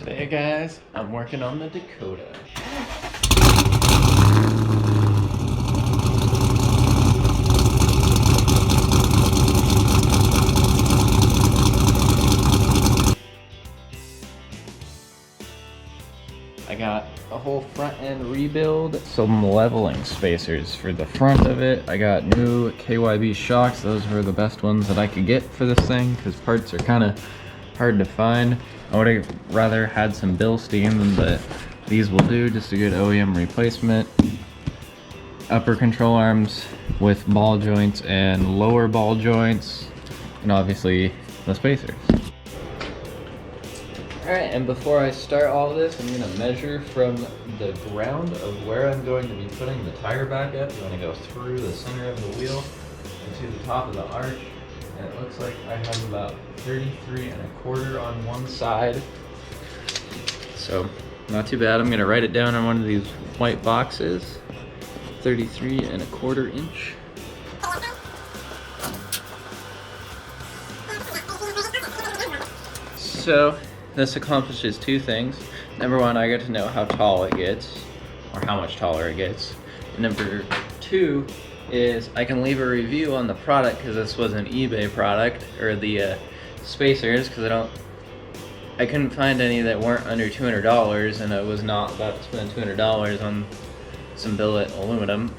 Today, guys, I'm working on the Dakota. I got a whole front end rebuild, some leveling spacers for the front of it. I got new KYB shocks. Those were the best ones that I could get for this thing because parts are kind of hard to find. I would have rather had some Bilstein, but these will do. Just a good OEM replacement. Upper control arms with ball joints and lower ball joints, and obviously the spacers. Alright, and before I start all this, I'm going to measure from the ground of where I'm going to be putting the tire back up. I'm going to go through the center of the wheel and to the top of the arch. And it looks like I have about 33¼ on one side. So, not too bad. I'm going to write it down on one of these white boxes. 33¼ inch. So, this accomplishes two things. Number one, I get to know how tall it gets, or how much taller it gets. And number two is I can leave a review on the product, because this was an eBay product, or the spacers, because I couldn't find any that weren't under $200, and I was not about to spend $200 on some billet aluminum.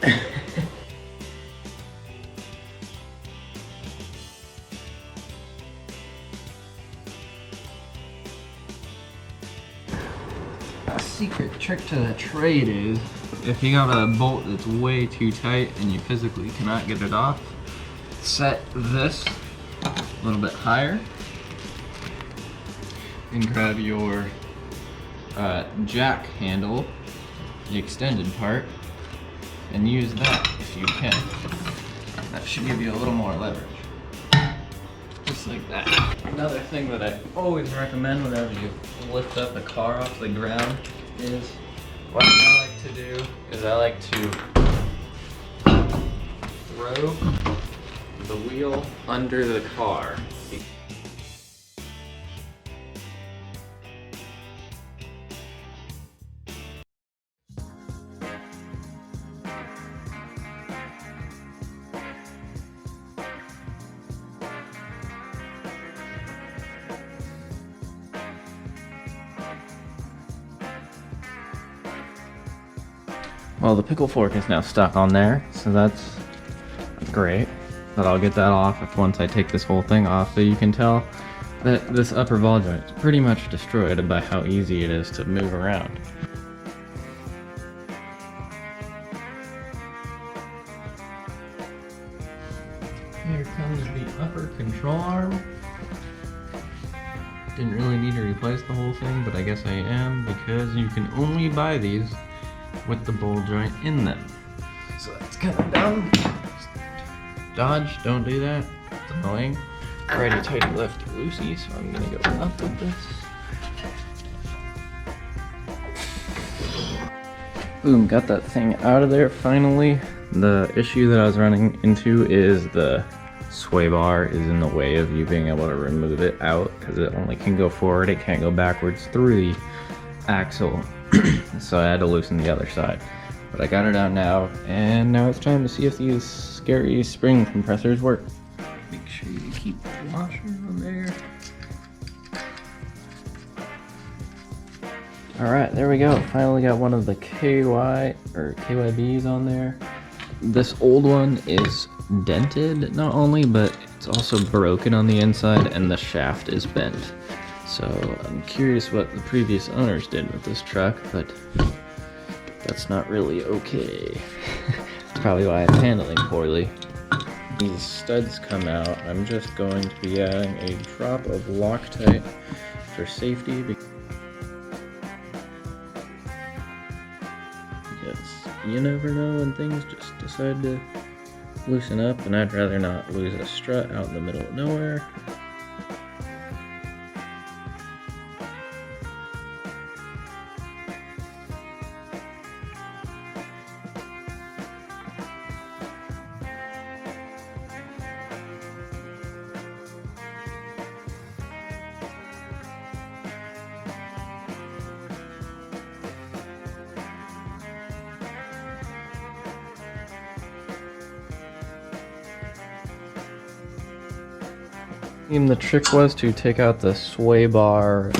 A secret trick to the trade is, if you got a bolt that's way too tight and you physically cannot get it off, set this a little bit higher and grab your jack handle, the extended part, and use that if you can. That should give you a little more leverage. Just like that. Another thing that I always recommend whenever you lift up a car off the ground is, what I like to do is I like to throw the wheel under the car. Well, the pickle fork is now stuck on there, so that's great. But I'll get that off once I take this whole thing off, so you can tell that this upper ball joint is pretty much destroyed by how easy it is to move around. Here comes the upper control arm. Didn't really need to replace the whole thing, but I guess I am, because you can only buy these with the ball joint in them. So that's kind of dumb. Dodge, don't do that. It's annoying. Righty tighty lefty loosey, so I'm gonna go up with this. Boom, got that thing out of there finally. The issue that I was running into is the sway bar is in the way of you being able to remove it out, because it only can go forward, it can't go backwards through the axle. So I had to loosen the other side. But I got it out now, and now it's time to see if these scary spring compressors work. Make sure you keep the washer on there. Alright, there we go. Finally got one of the KYBs on there. This old one is dented, not only, but it's also broken on the inside, and the shaft is bent. So I'm curious what the previous owners did with this truck, but that's not really okay. That's probably why it's handling poorly. These studs come out. I'm just going to be adding a drop of Loctite for safety, because you never know when things just decide to loosen up, and I'd rather not lose a strut out in the middle of nowhere. The trick was to take out the sway bar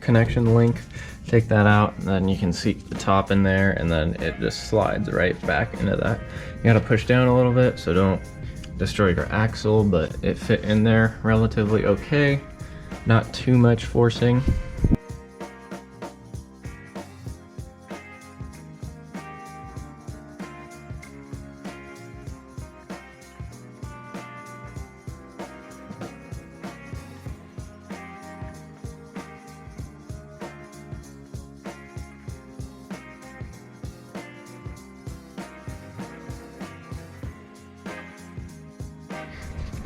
connection link, take that out, and then you can see the top in there, and then it just slides right back into that. You gotta push down a little bit so don't destroy your axle, but it fit in there relatively okay. Not too much forcing.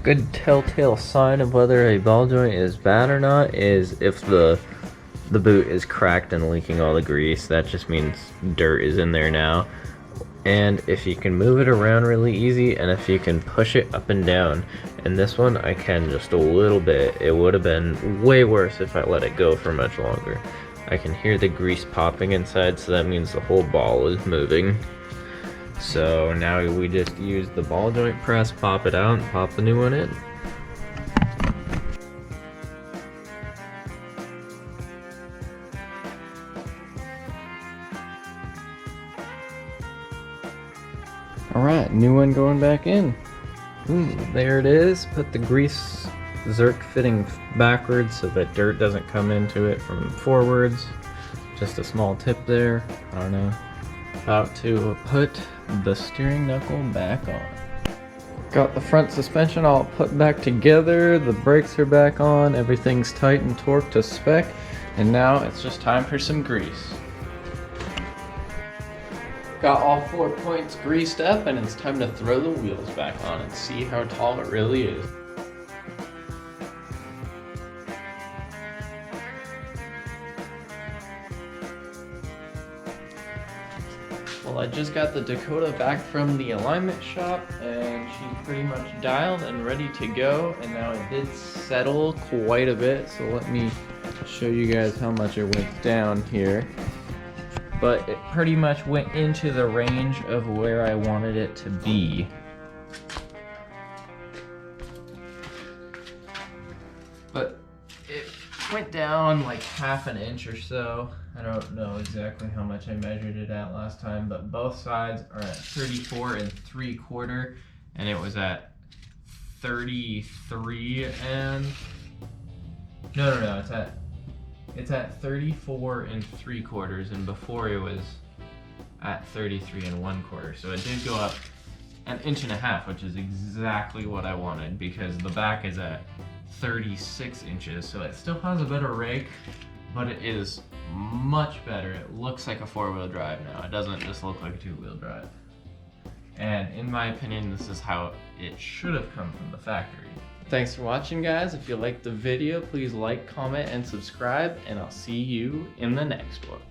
Good telltale sign of whether a ball joint is bad or not is if the boot is cracked and leaking all the grease. That just means dirt is in there now. And if you can move it around really easy, and if you can push it up and down. And this one I can just a little bit. It would have been way worse if I let it go for much longer. I can hear the grease popping inside, so that means the whole ball is moving. So now we just use the ball joint press, pop it out, and pop the new one in. Alright, new one going back in. There it is. Put the grease zerk fitting backwards so that dirt doesn't come into it from forwards. Just a small tip there. I don't know. About to put the steering knuckle back on. Got the front suspension all put back together, the brakes are back on, everything's tight and torqued to spec, and now it's just time for some grease. Got all 4 points greased up, and it's time to throw the wheels back on and see how tall it really is. Well, I just got the Dakota back from the alignment shop, and she's pretty much dialed and ready to go. And now it did settle quite a bit, so let me show you guys how much it went down here. But it pretty much went into the range of where I wanted it to be. But it went down like ½ an inch or so. I don't know exactly how much I measured it at last time, but both sides are at 34 3/4, and it was at 33 and no, it's at 34 3/4, and before it was at 33 1/4. So it did go up 1.5 inches, which is exactly what I wanted, because the back is at 36 inches, so it still has a better rake, but it is much better. It looks like a 4-wheel drive now. It doesn't just look like a 2-wheel drive. And in my opinion, this is how it should have come from the factory. Thanks for watching, guys. If you liked the video, please like, comment, and subscribe, and I'll see you in the next one.